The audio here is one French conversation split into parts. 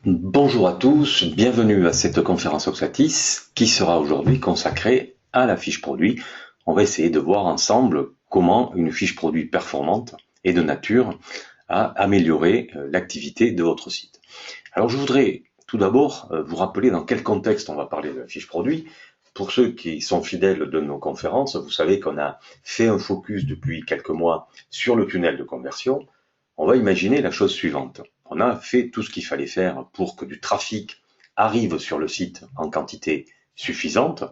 Bonjour à tous, bienvenue à cette conférence Oxatis qui sera aujourd'hui consacrée à la fiche produit. On va essayer de voir ensemble comment une fiche produit performante et de nature à améliorer l'activité de votre site. Alors je voudrais tout d'abord vous rappeler dans quel contexte on va parler de la fiche produit. Pour ceux qui sont fidèles de nos conférences, vous savez qu'on a fait un focus depuis quelques mois sur le tunnel de conversion. On va imaginer la chose suivante. On a fait tout ce qu'il fallait faire pour que du trafic arrive sur le site en quantité suffisante.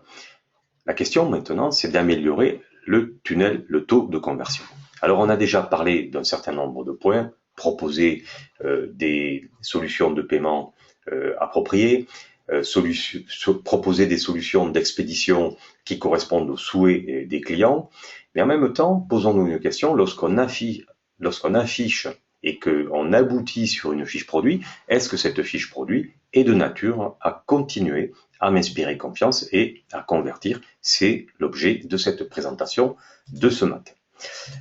La question maintenant, c'est d'améliorer le tunnel, le taux de conversion. Alors on a déjà parlé d'un certain nombre de points, proposer des solutions de paiement appropriées, proposer des solutions d'expédition qui correspondent aux souhaits des clients, mais en même temps, posons-nous une question, lorsqu'on affiche et qu'on aboutit sur une fiche produit, est-ce que cette fiche produit est de nature à continuer à m'inspirer confiance et à convertir? C'est l'objet de cette présentation de ce matin.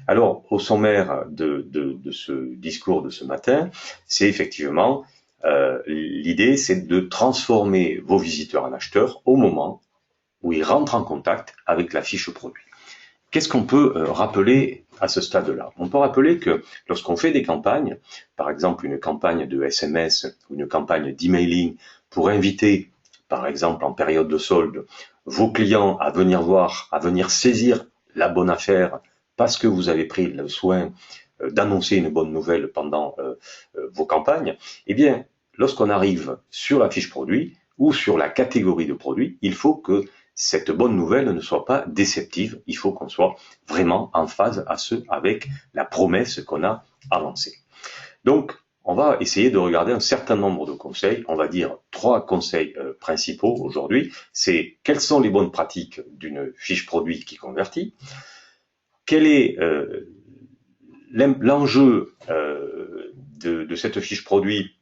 Alors, au sommaire de ce discours de ce matin, c'est effectivement l'idée, c'est de transformer vos visiteurs en acheteurs au moment où ils rentrent en contact avec la fiche produit. Qu'est-ce qu'on peut rappeler à ce stade-là? On peut rappeler que lorsqu'on fait des campagnes, par exemple une campagne de SMS ou une campagne d'emailing pour inviter, par exemple en période de solde, vos clients à venir voir, à venir saisir la bonne affaire parce que vous avez pris le soin d'annoncer une bonne nouvelle pendant vos campagnes, eh bien, lorsqu'on arrive sur la fiche produit ou sur la catégorie de produits, il faut que cette bonne nouvelle ne soit pas déceptive. Il faut qu'on soit vraiment en phase avec la promesse qu'on a avancée. Donc, on va essayer de regarder un certain nombre de conseils. On va dire 3 conseils principaux aujourd'hui. C'est quelles sont les bonnes pratiques d'une fiche produit qui convertit? Quel est l'enjeu de cette fiche produit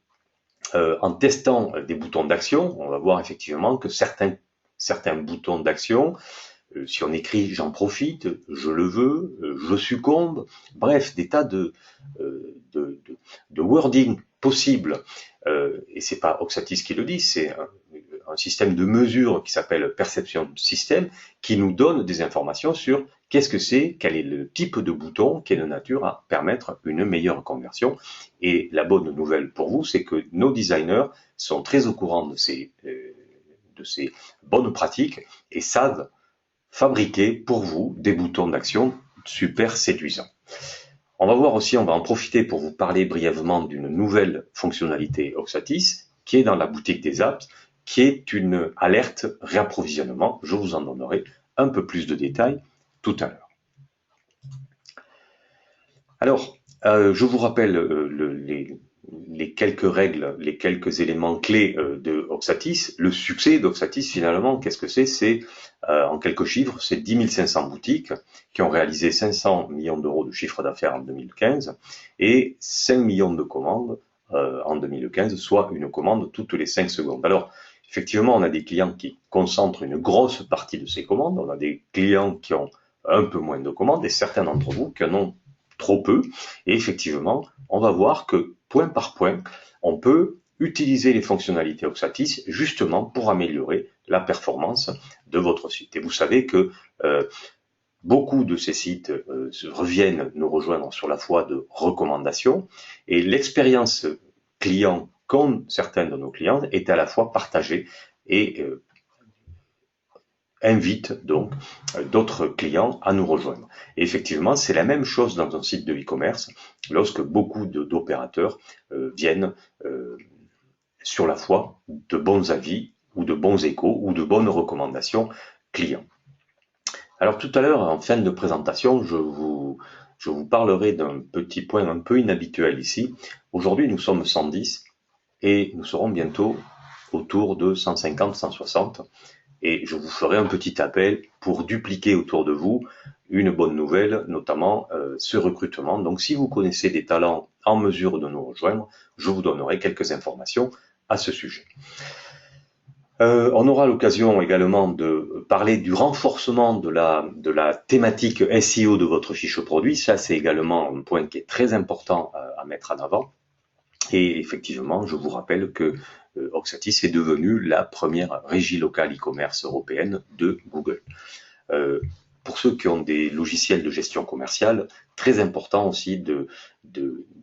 en testant des boutons d'action? On va voir effectivement que certains boutons d'action, si on écrit j'en profite, je le veux, je succombe, bref, des tas de wording possibles, et c'est pas Oxatis qui le dit, c'est un système de mesure qui s'appelle Perception System, qui nous donne des informations sur qu'est-ce que c'est, quel est le type de bouton qui est de nature à permettre une meilleure conversion. Et la bonne nouvelle pour vous, c'est que nos designers sont très au courant de ces bonnes pratiques et savent fabriquer pour vous des boutons d'action super séduisants. On va voir aussi, on va en profiter pour vous parler brièvement d'une nouvelle fonctionnalité Oxatis qui est dans la boutique des apps, qui est une alerte réapprovisionnement. Je vous en donnerai un peu plus de détails tout à l'heure. Alors, je vous rappelle les quelques règles, les quelques éléments clés de Oxatis. Le succès d'Oxatis, finalement, qu'est-ce que c'est? C'est, en quelques chiffres, c'est 10 500 boutiques qui ont réalisé 500 millions d'euros de chiffre d'affaires en 2015 et 5 millions de commandes en 2015, soit une commande toutes les 5 secondes. Alors, effectivement, on a des clients qui concentrent une grosse partie de ces commandes, on a des clients qui ont un peu moins de commandes et certains d'entre vous qui en ont trop peu. Et effectivement, on va voir que point par point, on peut utiliser les fonctionnalités Oxatis justement pour améliorer la performance de votre site. Et vous savez que beaucoup de ces sites reviennent nous rejoindre sur la voie de recommandation et l'expérience client qu'ont certains de nos clients est à la fois partagée et invite donc d'autres clients à nous rejoindre. Et effectivement, c'est la même chose dans un site de e-commerce lorsque beaucoup d'opérateurs viennent sur la foi de bons avis ou de bons échos ou de bonnes recommandations clients. Alors tout à l'heure, en fin de présentation, je vous parlerai d'un petit point un peu inhabituel ici. Aujourd'hui, nous sommes 110 et nous serons bientôt autour de 150, 160. et je vous ferai un petit appel pour dupliquer autour de vous une bonne nouvelle, notamment ce recrutement. Donc si vous connaissez des talents en mesure de nous rejoindre, je vous donnerai quelques informations à ce sujet. On aura l'occasion également de parler du renforcement de la thématique SEO de votre fiche produit. Ça, c'est également un point qui est très important à mettre en avant. Et effectivement, je vous rappelle que Oxatis est devenu la première régie locale e-commerce européenne de Google. Pour ceux qui ont des logiciels de gestion commerciale, très important aussi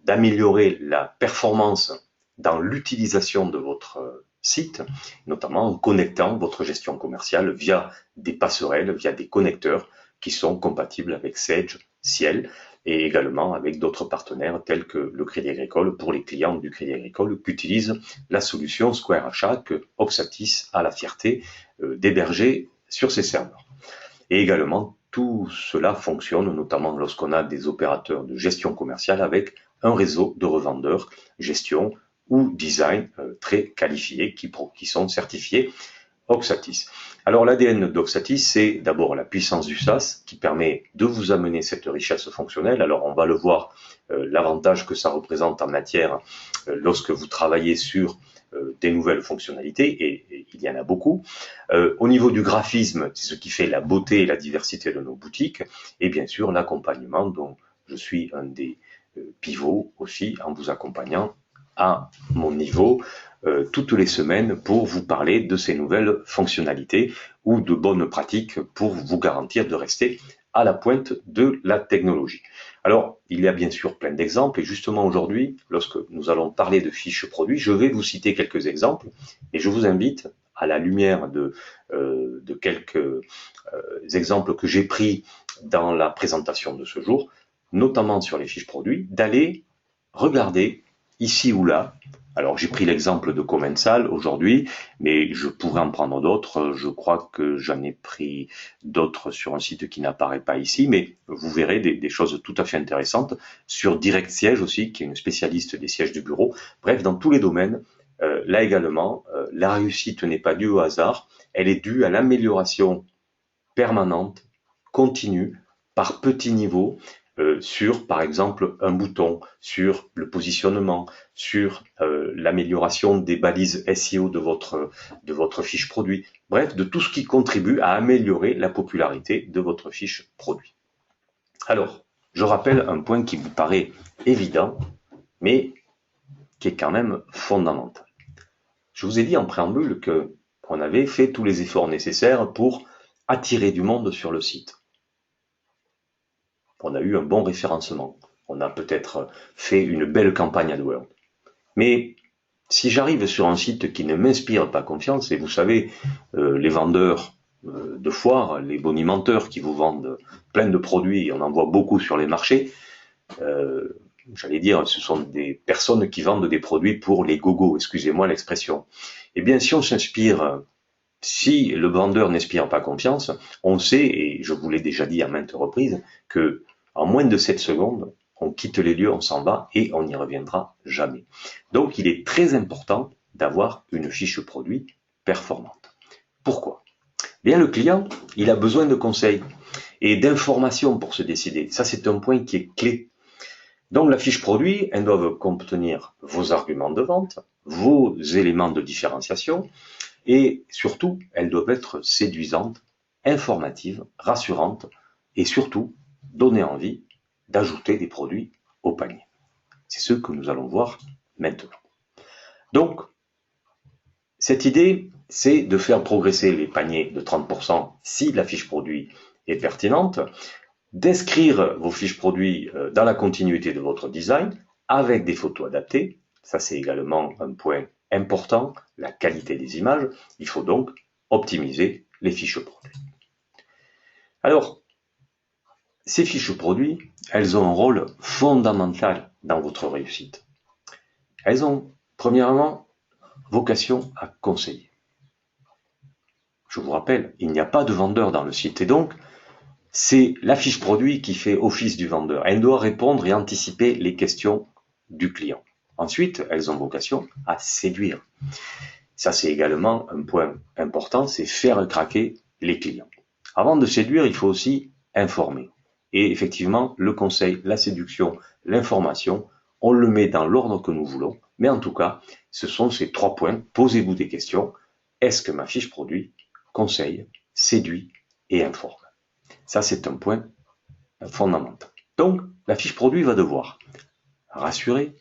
d'améliorer la performance dans l'utilisation de votre site, notamment en connectant votre gestion commerciale via des passerelles, via des connecteurs qui sont compatibles avec Sage, Ciel, et également avec d'autres partenaires tels que le Crédit Agricole pour les clients du Crédit Agricole qui utilisent la solution Square Achat que Oxatis a la fierté d'héberger sur ses serveurs. Et également, tout cela fonctionne notamment lorsqu'on a des opérateurs de gestion commerciale avec un réseau de revendeurs, gestion ou design très qualifiés qui sont certifiés Oxatis. Alors l'ADN d'Oxatis, c'est d'abord la puissance du SaaS qui permet de vous amener cette richesse fonctionnelle. Alors on va le voir, l'avantage que ça représente en matière lorsque vous travaillez sur des nouvelles fonctionnalités, et il y en a beaucoup. Au niveau du graphisme, c'est ce qui fait la beauté et la diversité de nos boutiques, et bien sûr l'accompagnement dont je suis un des pivots aussi en vous accompagnant à mon niveau toutes les semaines pour vous parler de ces nouvelles fonctionnalités ou de bonnes pratiques pour vous garantir de rester à la pointe de la technologie. Alors, il y a bien sûr plein d'exemples et justement aujourd'hui, lorsque nous allons parler de fiches produits, je vais vous citer quelques exemples et je vous invite à la lumière de quelques exemples que j'ai pris dans la présentation de ce jour, notamment sur les fiches produits, d'aller regarder ici ou là. Alors j'ai pris l'exemple de Commensal aujourd'hui, mais je pourrais en prendre d'autres. Je crois que j'en ai pris d'autres sur un site qui n'apparaît pas ici, mais vous verrez des choses tout à fait intéressantes sur Direct Siège aussi, qui est une spécialiste des sièges de bureau. Bref, dans tous les domaines, là également, la réussite n'est pas due au hasard, elle est due à l'amélioration permanente, continue, par petits niveaux, sur, par exemple, un bouton, sur le positionnement, sur l'amélioration des balises SEO de votre fiche produit. Bref, de tout ce qui contribue à améliorer la popularité de votre fiche produit. Alors, je rappelle un point qui vous paraît évident, mais qui est quand même fondamental. Je vous ai dit en préambule qu'on avait fait tous les efforts nécessaires pour attirer du monde sur le site. On a eu un bon référencement. On a peut-être fait une belle campagne AdWords. Mais si j'arrive sur un site qui ne m'inspire pas confiance, et vous savez, les vendeurs de foire, les bonimenteurs qui vous vendent plein de produits, on en voit beaucoup sur les marchés, j'allais dire, ce sont des personnes qui vendent des produits pour les gogos, excusez-moi l'expression. Eh bien, si le vendeur n'inspire pas confiance, on sait, et je vous l'ai déjà dit à maintes reprises, que en moins de 7 secondes, on quitte les lieux, on s'en va et on n'y reviendra jamais. Donc, il est très important d'avoir une fiche produit performante. Pourquoi ? Bien, le client, il a besoin de conseils et d'informations pour se décider. Ça, c'est un point qui est clé. Donc, la fiche produit, elle doit contenir vos arguments de vente, vos éléments de différenciation, et surtout, elles doivent être séduisantes, informatives, rassurantes et surtout donner envie d'ajouter des produits au panier. C'est ce que nous allons voir maintenant. Donc, cette idée, c'est de faire progresser les paniers de 30% si la fiche produit est pertinente, d'inscrire vos fiches produits dans la continuité de votre design avec des photos adaptées. Ça, c'est également un point important, la qualité des images. Il faut donc optimiser les fiches produits. Alors, ces fiches produits, elles ont un rôle fondamental dans votre réussite. Elles ont, premièrement, vocation à conseiller. Je vous rappelle, il n'y a pas de vendeur dans le site et donc, c'est la fiche produit qui fait office du vendeur. Elle doit répondre et anticiper les questions du client. Ensuite, elles ont vocation à séduire. Ça, c'est également un point important, c'est faire craquer les clients. Avant de séduire, il faut aussi informer. Et effectivement, le conseil, la séduction, l'information, on le met dans l'ordre que nous voulons. Mais en tout cas, ce sont ces 3 points. Posez-vous des questions. Est-ce que ma fiche produit conseille, séduit et informe? Ça, c'est un point fondamental. Donc, la fiche produit va devoir rassurer,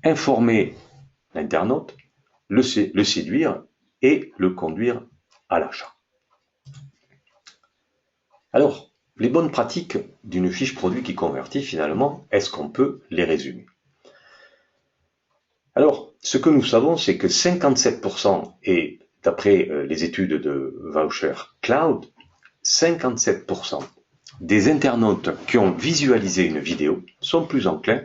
informer l'internaute, le séduire et le conduire à l'achat. Alors, les bonnes pratiques d'une fiche produit qui convertit, finalement, est-ce qu'on peut les résumer? Alors, ce que nous savons, c'est que 57%, et d'après les études de Voucher Cloud, 57% des internautes qui ont visualisé une vidéo sont plus enclins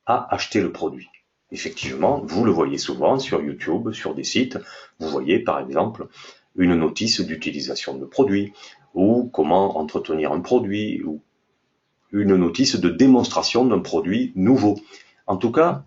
à acheter le produit. Effectivement, vous le voyez souvent sur YouTube, sur des sites, vous voyez par exemple une notice d'utilisation de produit, ou comment entretenir un produit, ou une notice de démonstration d'un produit nouveau. En tout cas,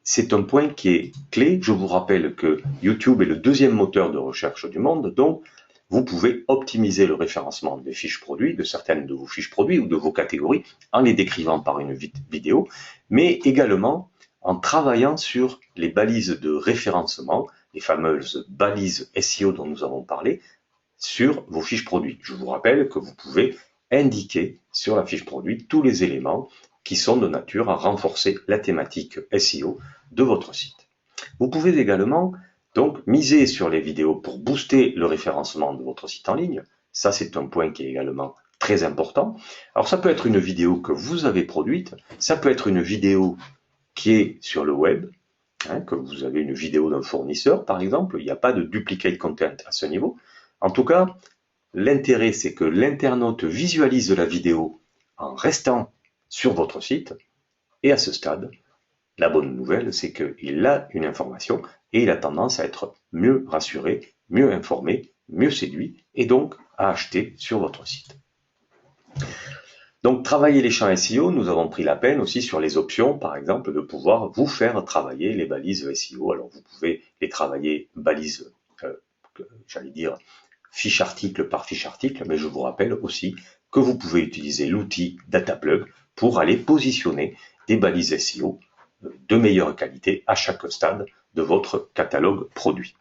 c'est un point qui est clé. Je vous rappelle que YouTube est le 2e moteur de recherche du monde, donc vous pouvez optimiser le référencement des fiches produits, de certaines de vos fiches produits ou de vos catégories, en les décrivant par une vidéo, mais également en travaillant sur les balises de référencement, les fameuses balises SEO dont nous avons parlé, sur vos fiches produits. Je vous rappelle que vous pouvez indiquer sur la fiche produit tous les éléments qui sont de nature à renforcer la thématique SEO de votre site. Vous pouvez également donc miser sur les vidéos pour booster le référencement de votre site en ligne. Ça, c'est un point qui est également très important. Alors, ça peut être une vidéo que vous avez produite, ça peut être une vidéo qui est sur le web, que vous avez une vidéo d'un fournisseur, par exemple. Il n'y a pas de duplicate content à ce niveau. En tout cas, l'intérêt, c'est que l'internaute visualise la vidéo en restant sur votre site, et à ce stade, la bonne nouvelle, c'est qu'il a une information et il a tendance à être mieux rassuré, mieux informé, mieux séduit et donc à acheter sur votre site. Donc, travailler les champs SEO, nous avons pris la peine aussi sur les options, par exemple, de pouvoir vous faire travailler les balises SEO. Alors, vous pouvez les travailler balises, j'allais dire, fiche article par fiche article, mais je vous rappelle aussi que vous pouvez utiliser l'outil DataPlug pour aller positionner des balises SEO de meilleure qualité à chaque stade de votre catalogue produit.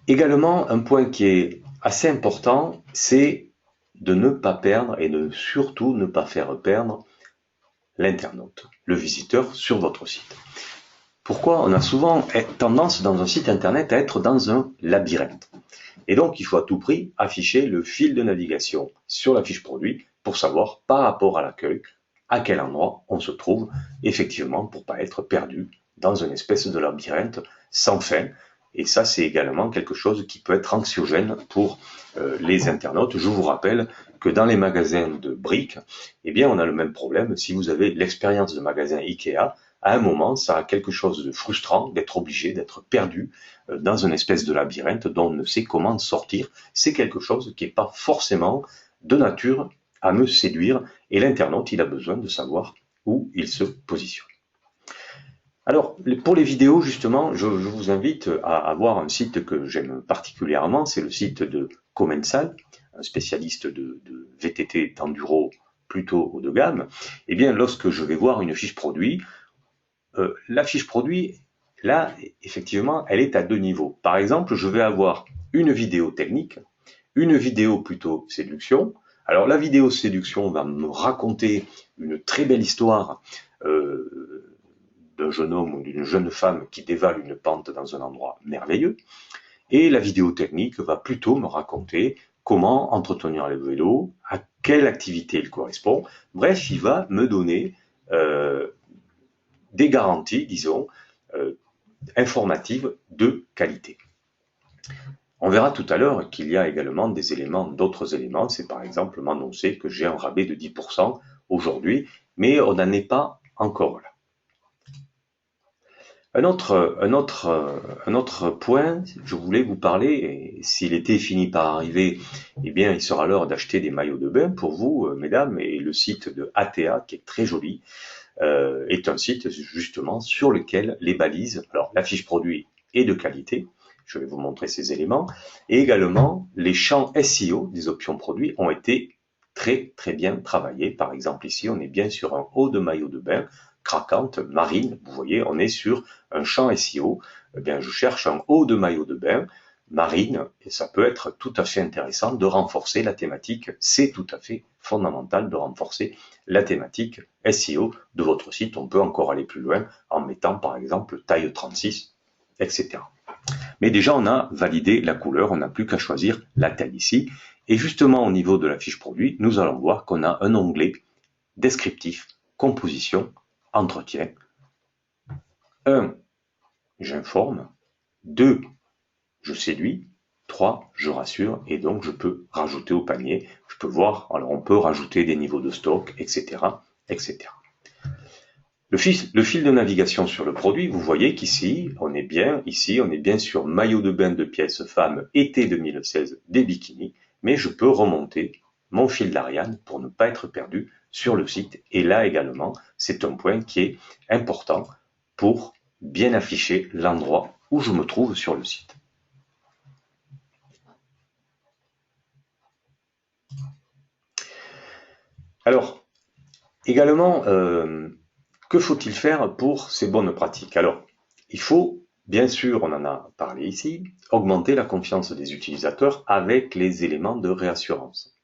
Également, un point qui est assez important, c'est de ne pas perdre et de surtout ne pas faire perdre l'internaute, le visiteur sur votre site. Pourquoi? On a souvent tendance dans un site internet à être dans un labyrinthe. Et donc, il faut à tout prix afficher le fil de navigation sur la fiche produit pour savoir par rapport à l'accueil à quel endroit on se trouve, effectivement, pour ne pas être perdu dans une espèce de labyrinthe sans fin. Et ça, c'est également quelque chose qui peut être anxiogène pour les internautes. Je vous rappelle que dans les magasins de briques, eh bien, on a le même problème. Si vous avez l'expérience de magasin Ikea, à un moment, ça a quelque chose de frustrant d'être obligé, d'être perdu dans une espèce de labyrinthe dont on ne sait comment sortir. C'est quelque chose qui n'est pas forcément de nature à me séduire et l'internaute, il a besoin de savoir où il se positionne. Alors, pour les vidéos, justement, je vous invite à voir un site que j'aime particulièrement, c'est le site de Commensal, un spécialiste de VTT d'enduro plutôt haut de gamme. Eh bien, lorsque je vais voir une fiche produit, la fiche produit, là, effectivement, elle est à 2 niveaux. Par exemple, je vais avoir une vidéo technique, une vidéo plutôt séduction. Alors, la vidéo séduction va me raconter une très belle histoire d'un jeune homme ou d'une jeune femme qui dévale une pente dans un endroit merveilleux. Et la vidéo technique va plutôt me raconter comment entretenir le vélo, à quelle activité il correspond. Bref, il va me donner des garanties, disons, informatives de qualité. On verra tout à l'heure qu'il y a également des éléments, d'autres éléments. C'est par exemple m'annoncer que j'ai un rabais de 10% aujourd'hui, mais on n'en est pas encore là. Un autre point, je voulais vous parler, et si l'été finit par arriver, eh bien, il sera l'heure d'acheter des maillots de bain pour vous, mesdames, et le site de ATA, qui est très joli, est un site justement sur lequel les balises, alors la fiche produit est de qualité, je vais vous montrer ces éléments, et également les champs SEO des options produits ont été très bien travaillés. Par exemple ici on est bien sur un haut de maillot de bain, craquante, marine, vous voyez on est sur un champ SEO, eh bien je cherche un haut de maillot de bain, marine, et ça peut être tout à fait intéressant de renforcer la thématique, c'est tout à fait fondamental de renforcer la thématique SEO de votre site. On peut encore aller plus loin en mettant par exemple taille 36, etc. Mais déjà on a validé la couleur, on n'a plus qu'à choisir la taille ici. Et justement au niveau de la fiche produit, nous allons voir qu'on a un onglet descriptif, composition, entretien. 1. J'informe. 2. Je séduis. 3. Je rassure. Et donc je peux rajouter au panier. Je peux voir, alors on peut rajouter des niveaux de stock, etc. etc. Le fil de navigation sur le produit, vous voyez qu'ici, on est bien sur maillot de bain de pièces femmes été 2016 des bikinis, mais je peux remonter mon fil d'Ariane pour ne pas être perdu sur le site. Et là également, c'est un point qui est important pour bien afficher l'endroit où je me trouve sur le site. Alors, également, que faut-il faire pour ces bonnes pratiques? Alors, il faut, bien sûr, on en a parlé ici, augmenter la confiance des utilisateurs avec les éléments de réassurance.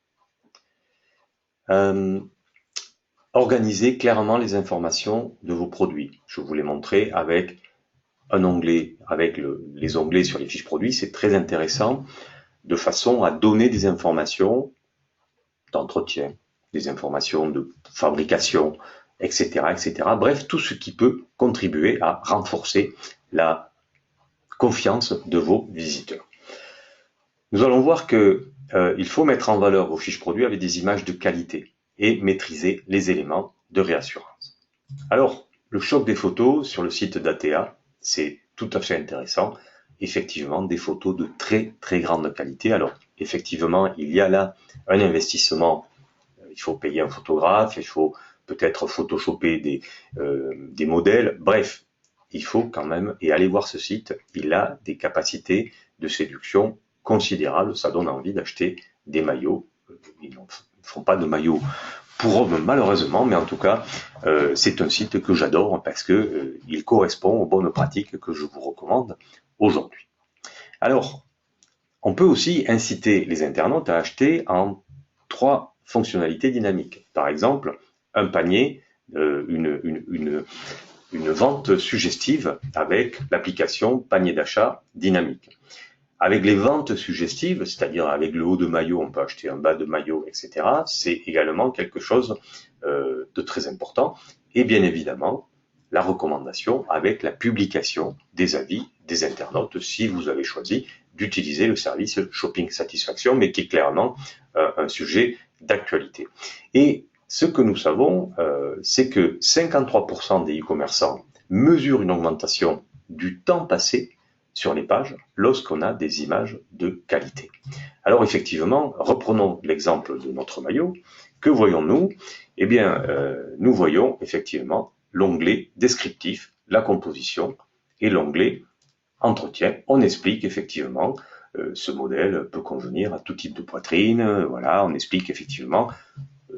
Organiser clairement les informations de vos produits. Je vous l'ai montré avec un onglet, avec les onglets sur les fiches produits, c'est très intéressant, de façon à donner des informations d'entretien, des informations de fabrication, etc., etc. Bref, tout ce qui peut contribuer à renforcer la confiance de vos visiteurs. Nous allons voir que il faut mettre en valeur vos fiches produits avec des images de qualité et maîtriser les éléments de réassurance. Alors, le choc des photos sur le site d'ATA, c'est tout à fait intéressant. Effectivement, des photos de très grande qualité. Alors, effectivement, il y a là un investissement. Il faut payer un photographe, il faut peut-être photoshopper des modèles. Bref, il faut quand même, et aller voir ce site, il a des capacités de séduction considérables. Ça donne envie d'acheter des maillots. Ils ne font pas de maillots pour hommes malheureusement, mais en tout cas, c'est un site que j'adore parce que il correspond aux bonnes pratiques que je vous recommande aujourd'hui. Alors, on peut aussi inciter les internautes à acheter en 3 fonctionnalités dynamiques. Par exemple, un panier, une vente suggestive avec l'application panier d'achat dynamique. Avec les ventes suggestives, c'est-à-dire avec le haut de maillot, on peut acheter un bas de maillot, etc. C'est également quelque chose de très important. Et bien évidemment, la recommandation avec la publication des avis des internautes si vous avez choisi d'utiliser le service Shopping Satisfaction, mais qui est clairement un sujet d'actualité. Et ce que nous savons, c'est que 53% des e-commerçants mesurent une augmentation du temps passé sur les pages lorsqu'on a des images de qualité. Alors effectivement, reprenons l'exemple de notre maillot. Que voyons-nous? Eh bien, nous voyons effectivement l'onglet descriptif, la composition et l'onglet entretien. On explique effectivement ce modèle peut convenir à tout type de poitrine. Voilà, on explique effectivement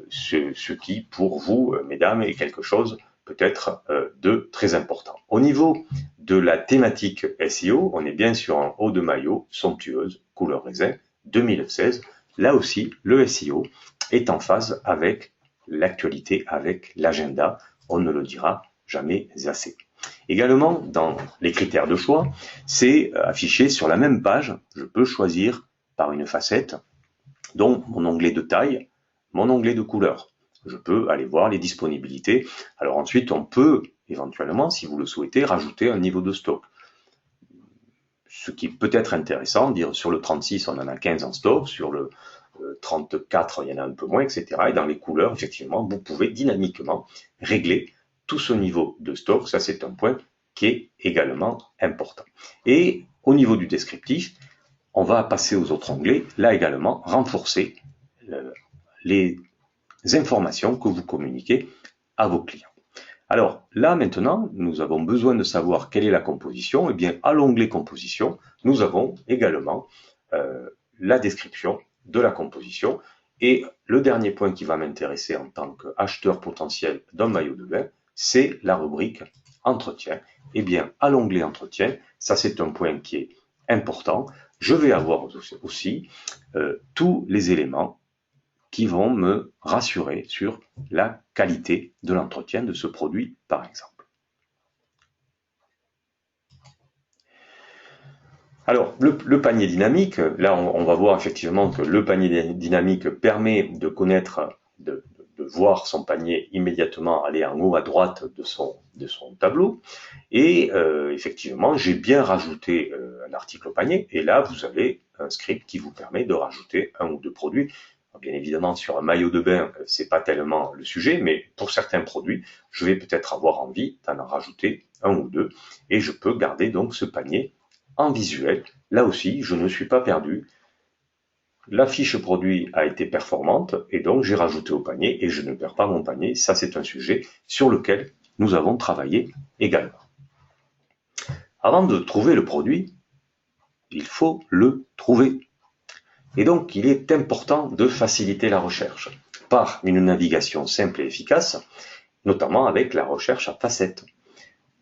ce qui, pour vous, mesdames, est quelque chose peut-être de très important. Au niveau de la thématique SEO, on est bien sur un haut de maillot somptueuse, couleur raisin, 2016. Là aussi, le SEO est en phase avec l'actualité, avec l'agenda. On ne le dira jamais assez. Également, dans les critères de choix, c'est affiché sur la même page. Je peux choisir par une facette, donc mon onglet de taille, mon onglet de couleur. Je peux aller voir les disponibilités. Alors ensuite, on peut éventuellement, si vous le souhaitez, rajouter un niveau de stock. Ce qui peut être intéressant, dire sur le 36, on en a 15 en stock, sur le 34, il y en a un peu moins, etc. Et dans les couleurs, effectivement, vous pouvez dynamiquement régler tout ce niveau de stock. Ça, c'est un point qui est également important. Et au niveau du descriptif, on va passer aux autres onglets. Là également, renforcer les informations que vous communiquez à vos clients. Alors là maintenant, nous avons besoin de savoir quelle est la composition. Et bien à l'onglet composition, nous avons également la description de la composition. Et le dernier point qui va m'intéresser en tant qu'acheteur potentiel d'un maillot de bain, c'est la rubrique entretien. Et bien à l'onglet entretien, ça c'est un point qui est important. Je vais avoir aussi tous les éléments qui vont me rassurer sur la qualité de l'entretien de ce produit, par exemple. Alors, le panier dynamique, là, on va voir effectivement que le panier dynamique permet de connaître, de voir son panier immédiatement aller en haut à droite de son tableau. Et effectivement, j'ai bien rajouté un article au panier. Et là, vous avez un script qui vous permet de rajouter un ou deux produits. Bien évidemment, sur un maillot de bain, c'est pas tellement le sujet, mais pour certains produits, je vais peut-être avoir envie d'en rajouter un ou deux, et je peux garder donc ce panier en visuel. Là aussi, je ne suis pas perdu. La fiche produit a été performante, et donc j'ai rajouté au panier, et je ne perds pas mon panier. Ça, c'est un sujet sur lequel nous avons travaillé également. Avant de trouver le produit, il faut le trouver. Et donc, il est important de faciliter la recherche par une navigation simple et efficace, notamment avec la recherche à facettes.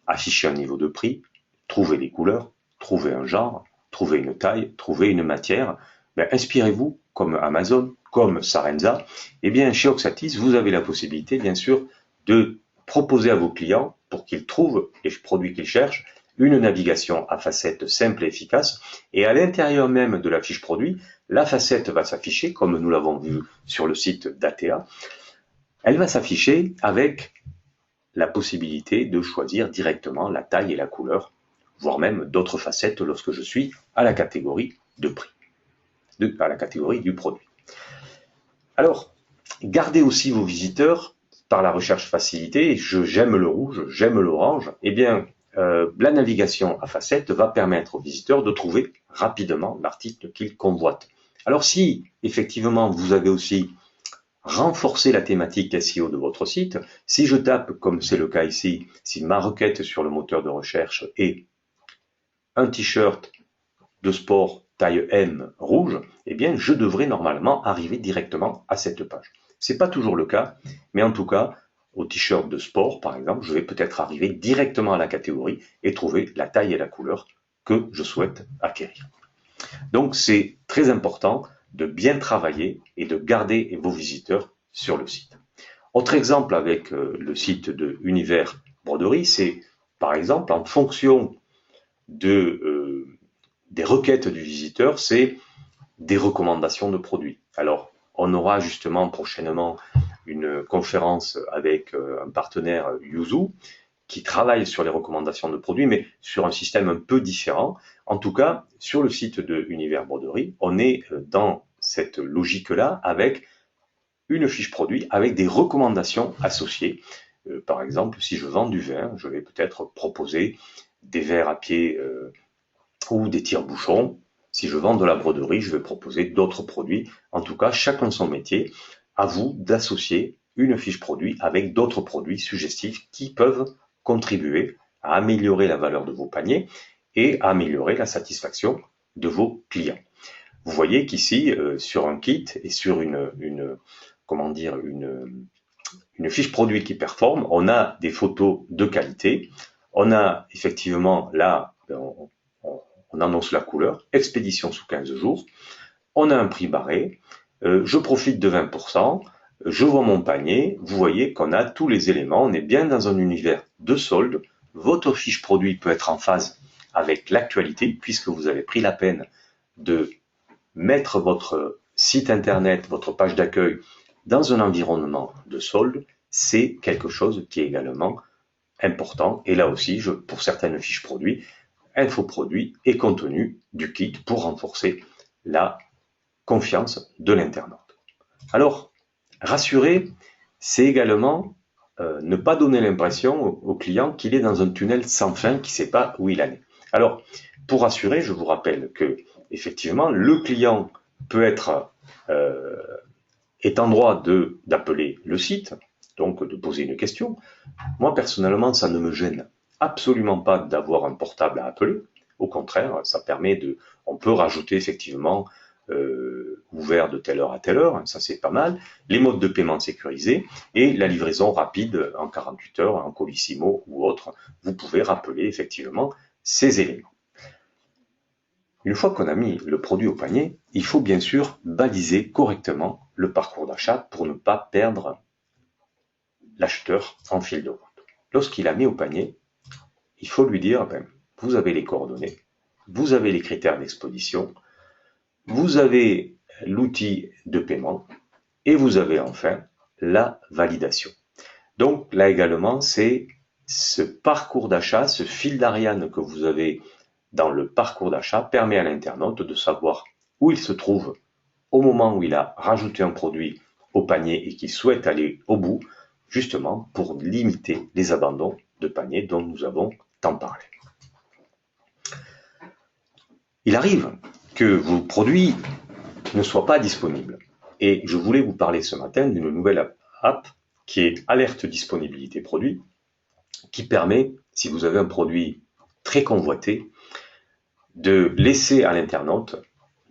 Afficher un niveau de prix, trouver des couleurs, trouver un genre, trouver une taille, trouver une matière. Inspirez-vous, comme Amazon, comme Sarenza. Et bien, chez Oxatis, vous avez la possibilité, bien sûr, de proposer à vos clients, pour qu'ils trouvent les produits qu'ils cherchent, une navigation à facettes simple et efficace. Et à l'intérieur même de la fiche produit, la facette va s'afficher, comme nous l'avons vu sur le site d'ATA. Elle va s'afficher avec la possibilité de choisir directement la taille et la couleur, voire même d'autres facettes lorsque je suis à la catégorie de prix, à la catégorie du produit. Alors, gardez aussi vos visiteurs par la recherche facilitée. J'aime le rouge, j'aime l'orange. Eh bien, la navigation à facettes va permettre aux visiteurs de trouver rapidement l'article qu'ils convoitent. Alors si, effectivement, vous avez aussi renforcé la thématique SEO de votre site, si je tape, comme c'est le cas ici, si ma requête sur le moteur de recherche est un t-shirt de sport taille M rouge, eh bien, je devrais normalement arriver directement à cette page. C'est pas toujours le cas, mais en tout cas, au t-shirt de sport, par exemple, je vais peut-être arriver directement à la catégorie et trouver la taille et la couleur que je souhaite acquérir. Donc, c'est très important de bien travailler et de garder vos visiteurs sur le site. Autre exemple avec le site de Univers Broderie, c'est par exemple en fonction des requêtes du visiteur, c'est des recommandations de produits. Alors, on aura justement prochainement une conférence avec un partenaire Yuzu qui travaille sur les recommandations de produits, mais sur un système un peu différent. En tout cas, sur le site de Univers Broderie, on est dans cette logique-là avec une fiche produit avec des recommandations associées. Par exemple, si je vends du vin, je vais peut-être proposer des verres à pied ou des tire-bouchons. Si je vends de la broderie, je vais proposer d'autres produits. En tout cas, chacun son métier. À vous d'associer une fiche produit avec d'autres produits suggestifs qui peuvent contribuer à améliorer la valeur de vos paniers et à améliorer la satisfaction de vos clients. Vous voyez qu'ici, sur un kit et sur une fiche produit qui performe, on a des photos de qualité. On a effectivement là, on annonce la couleur, expédition sous 15 jours. On a un prix barré. Je profite de 20%. Je vois mon panier. Vous voyez qu'on a tous les éléments. On est bien dans un univers de solde. Votre fiche produit peut être en phase avec l'actualité puisque vous avez pris la peine de mettre votre site internet, votre page d'accueil dans un environnement de solde. C'est quelque chose qui est également important. Et là aussi, pour certaines fiches produits, infoproduits et contenu du kit pour renforcer la confiance de l'internaute. Alors, rassurer, c'est également ne pas donner l'impression au client qu'il est dans un tunnel sans fin, qu'il ne sait pas où il en est. Alors, pour rassurer, je vous rappelle que effectivement, le client peut être est en droit d'appeler le site, donc de poser une question. Moi, personnellement, ça ne me gêne absolument pas d'avoir un portable à appeler. Au contraire, ça permet on peut rajouter effectivement ouvert de telle heure à telle heure, ça c'est pas mal, les modes de paiement sécurisés et la livraison rapide en 48 heures, en Colissimo ou autre. Vous pouvez rappeler effectivement ces éléments. Une fois qu'on a mis le produit au panier, il faut bien sûr baliser correctement le parcours d'achat pour ne pas perdre l'acheteur en fil de route. Lorsqu'il a mis au panier, il faut lui dire, vous avez les coordonnées, vous avez les critères d'exposition, vous avez l'outil de paiement et vous avez enfin la validation. Donc là également, c'est ce parcours d'achat, ce fil d'Ariane que vous avez dans le parcours d'achat permet à l'internaute de savoir où il se trouve au moment où il a rajouté un produit au panier et qu'il souhaite aller au bout, justement pour limiter les abandons de panier dont nous avons tant parlé. Il arrive que vos produits ne soient pas disponibles. Et je voulais vous parler ce matin d'une nouvelle app qui est Alerte Disponibilité Produit, qui permet, si vous avez un produit très convoité, de laisser à l'internaute,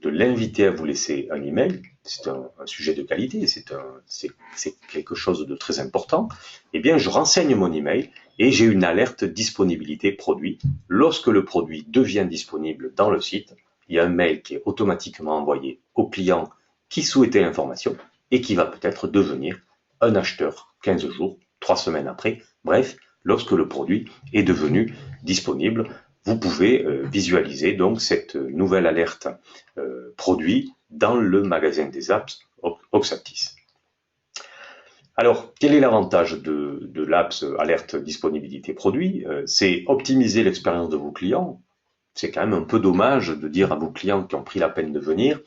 de l'inviter à vous laisser un email. C'est un sujet de qualité, c'est quelque chose de très important. Eh bien, je renseigne mon email et j'ai une alerte disponibilité produit. Lorsque le produit devient disponible dans le site, il y a un mail qui est automatiquement envoyé au client qui souhaitait l'information et qui va peut-être devenir un acheteur 15 jours, 3 semaines après. Bref, lorsque le produit est devenu disponible, vous pouvez visualiser donc cette nouvelle alerte produit dans le magasin des apps Oxaptis. Alors, quel est l'avantage de l'apps alerte disponibilité produit? C'est optimiser l'expérience de vos clients. C'est quand même un peu dommage de dire à vos clients qui ont pris la peine de venir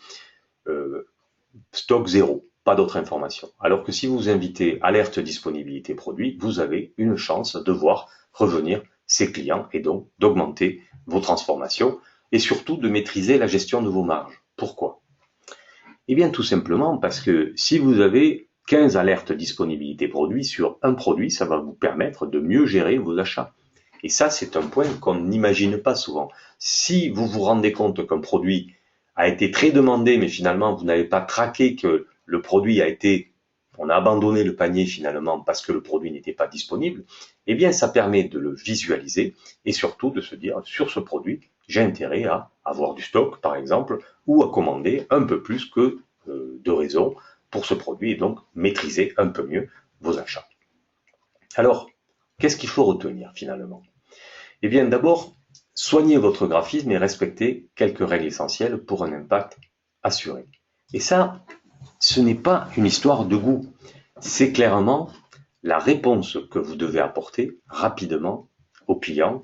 stock zéro, pas d'autres informations. Alors que si vous invitez alerte disponibilité produit, vous avez une chance de voir revenir ces clients et donc d'augmenter vos transformations et surtout de maîtriser la gestion de vos marges. Pourquoi? Eh bien tout simplement parce que si vous avez 15 alertes disponibilité produit sur un produit, ça va vous permettre de mieux gérer vos achats. Et ça, c'est un point qu'on n'imagine pas souvent. Si vous vous rendez compte qu'un produit a été très demandé, mais finalement vous n'avez pas traqué que le produit on a abandonné le panier finalement parce que le produit n'était pas disponible, eh bien ça permet de le visualiser et surtout de se dire sur ce produit, j'ai intérêt à avoir du stock par exemple ou à commander un peu plus que de raison pour ce produit et donc maîtriser un peu mieux vos achats. Alors, qu'est-ce qu'il faut retenir finalement? Eh bien d'abord, soignez votre graphisme et respectez quelques règles essentielles pour un impact assuré. Et ça, ce n'est pas une histoire de goût, c'est clairement la réponse que vous devez apporter rapidement au client.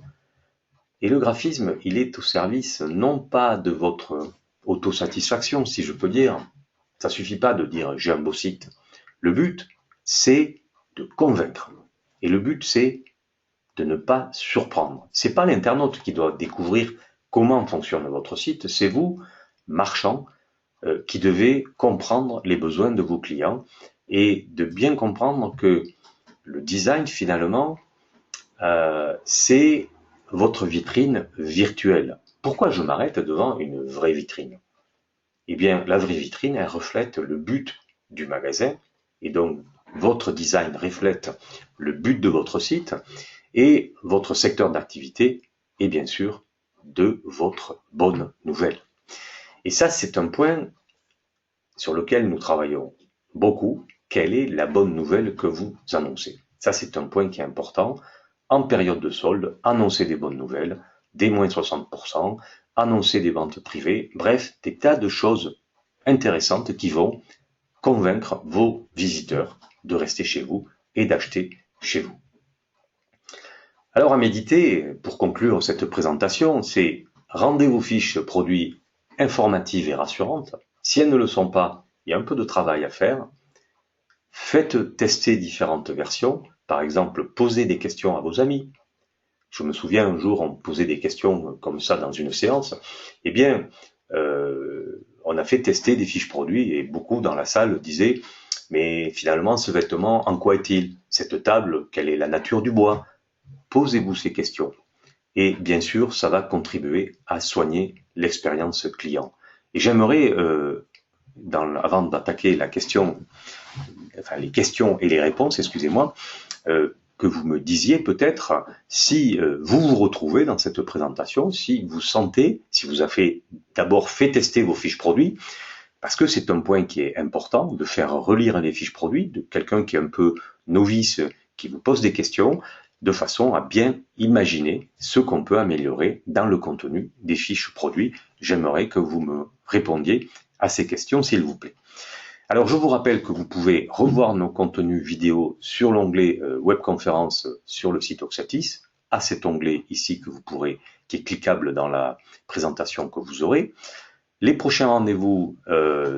Et le graphisme, il est au service non pas de votre autosatisfaction, si je peux dire. Ça suffit pas de dire j'ai un beau site. Le but, c'est de convaincre. Et le but, c'est de ne pas surprendre. C'est pas l'internaute qui doit découvrir comment fonctionne votre site, c'est vous, marchand, qui devez comprendre les besoins de vos clients et de bien comprendre que le design finalement c'est votre vitrine virtuelle. Pourquoi je m'arrête devant une vraie vitrine? Eh bien la vraie vitrine elle reflète le but du magasin et donc votre design reflète le but de votre site et votre secteur d'activité et bien sûr de votre bonne nouvelle. Et ça, c'est un point sur lequel nous travaillons beaucoup. Quelle est la bonne nouvelle que vous annoncez? Ça, c'est un point qui est important. En période de solde, annoncer des bonnes nouvelles, des moins 60%, annoncer des ventes privées, bref, des tas de choses intéressantes qui vont convaincre vos visiteurs de rester chez vous et d'acheter chez vous. Alors à méditer, pour conclure cette présentation, c'est rendez vos fiches produits informatives et rassurantes. Si elles ne le sont pas, il y a un peu de travail à faire. Faites tester différentes versions. Par exemple, posez des questions à vos amis. Je me souviens un jour, on posait des questions comme ça dans une séance. Eh bien, on a fait tester des fiches produits et beaucoup dans la salle disaient Mais finalement, ce vêtement, en quoi est-il? Cette table, quelle est la nature du bois? Posez-vous ces questions. Et bien sûr, ça va contribuer à soigner l'expérience client. Et j'aimerais, avant d'attaquer la question, enfin les questions et les réponses, excusez-moi, que vous me disiez peut-être si vous vous retrouvez dans cette présentation, si vous sentez, si vous avez d'abord fait tester vos fiches produits, parce que c'est un point qui est important, de faire relire les fiches produits de quelqu'un qui est un peu novice, qui vous pose des questions, de façon à bien imaginer ce qu'on peut améliorer dans le contenu des fiches produits. J'aimerais que vous me répondiez à ces questions, s'il vous plaît. Alors, je vous rappelle que vous pouvez revoir nos contenus vidéo sur l'onglet webconférence sur le site Oxatis, à cet onglet ici que vous pourrez, qui est cliquable dans la présentation que vous aurez. Les prochains rendez-vous,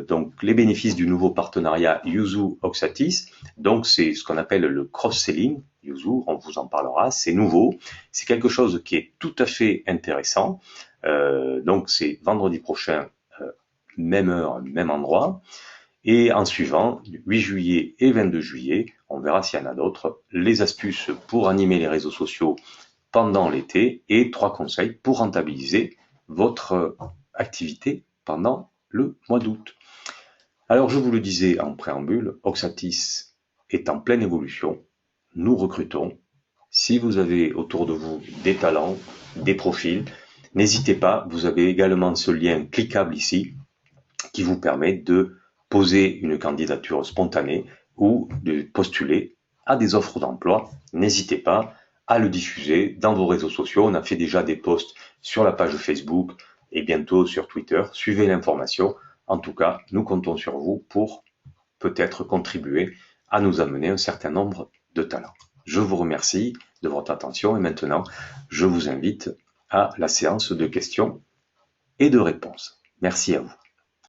donc les bénéfices du nouveau partenariat Yuzu Oxatis, donc c'est ce qu'on appelle le cross-selling. Yuzu, on vous en parlera, c'est nouveau, c'est quelque chose qui est tout à fait intéressant. Donc c'est vendredi prochain, même heure, même endroit. Et en suivant, 8 juillet et 22 juillet, on verra s'il y en a d'autres, les astuces pour animer les réseaux sociaux pendant l'été et 3 conseils pour rentabiliser votre activité pendant le mois d'août. Alors je vous le disais en préambule, Oxatis est en pleine évolution, nous recrutons. Si vous avez autour de vous des talents, des profils, n'hésitez pas, vous avez également ce lien cliquable ici qui vous permet de poser une candidature spontanée ou de postuler à des offres d'emploi. N'hésitez pas à le diffuser dans vos réseaux sociaux. On a fait déjà des posts sur la page Facebook et bientôt sur Twitter. Suivez l'information. En tout cas, nous comptons sur vous pour peut-être contribuer à nous amener un certain nombre de talents. Je vous remercie de votre attention et maintenant, je vous invite à la séance de questions et de réponses. Merci à vous.